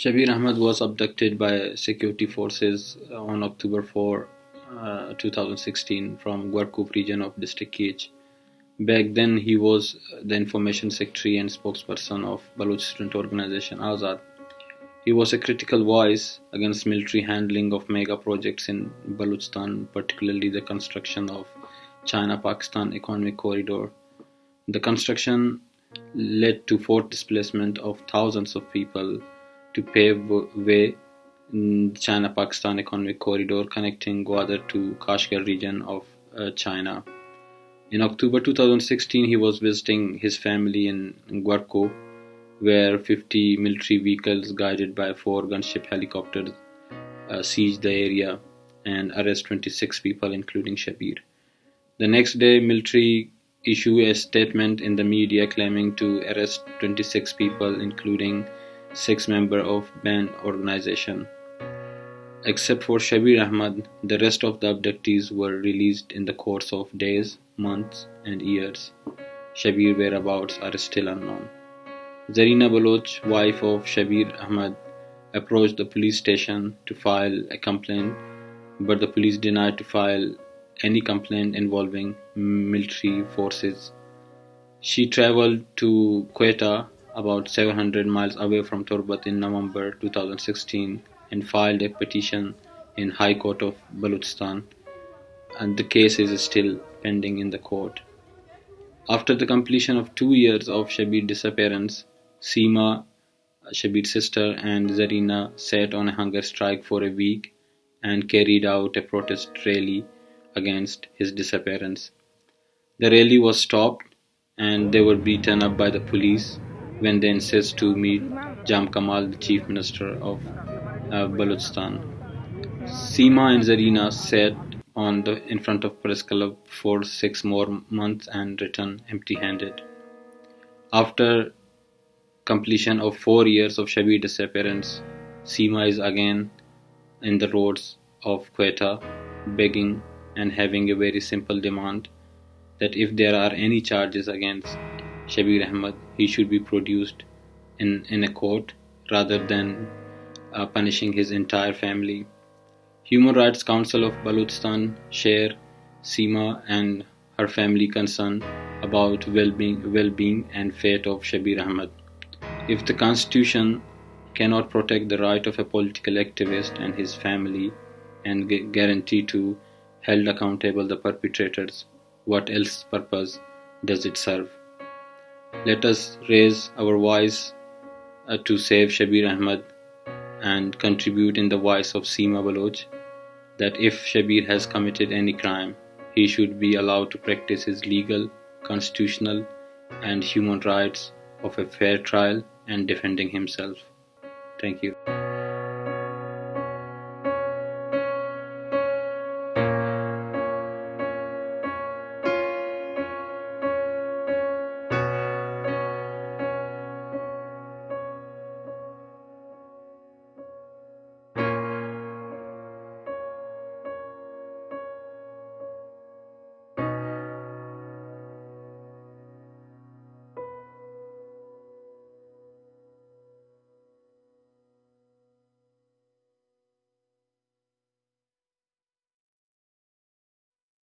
Shabir Ahmed was abducted by security forces on October 4, 2016 from Gwarkub region of district Kech. Back then he was the information secretary and spokesperson of Baloch student organization Azad. He was a critical voice against military handling of mega projects in Balochistan, particularly the construction of China-Pakistan Economic Corridor. The construction led to forced displacement of thousands of people to pave way in the China-Pakistan Economic Corridor connecting Gwadar to Kashgar region of China. In October 2016, he was visiting his family in Gwarko, where 50 military vehicles guided by 4 gunship helicopters sieged the area and arrested 26 people, including Shabir. The next day, military issued a statement in the media claiming to arrest 26 people, including 6 members of banned organization. Except for Shabir Ahmed, the rest of the abductees were released in the course of days, months, and years. Shabir's whereabouts are still unknown. Zarina Baloch, wife of Shabir Ahmed, approached the police station to file a complaint, but the police denied to file any complaint involving military forces. She traveled to Quetta, about 700 miles away from Turbat, in November 2016 and filed a petition in High Court of Balochistan, and the case is still pending in the court. After the completion of 2 years of Shabir's disappearance, Seema, Shabir's sister, and Zarina sat on a hunger strike for a week and carried out a protest rally against his disappearance. The rally was stopped and they were beaten up by the police when they insisted to meet Jam Kamal, the chief minister of Balochistan. Seema and Zarina sat in front of press club for 6 more months and returned empty-handed. After completion of 4 years of Shabir's disappearance, Seema is again in the roads of Quetta, begging and having a very simple demand that if there are any charges against Shabir Ahmed, he should be produced in a court rather than punishing his entire family. Human Rights Council of Balochistan share Seema and her family concern about well-being and fate of Shabir Ahmed. If the constitution cannot protect the right of a political activist and his family and guarantee to held accountable the perpetrators, what else purpose does it serve? Let us raise our voice to save Shabir Ahmed and contribute in the voice of Seema Baloch that if Shabir has committed any crime, he should be allowed to practice his legal, constitutional, and human rights of a fair trial and defending himself. Thank you.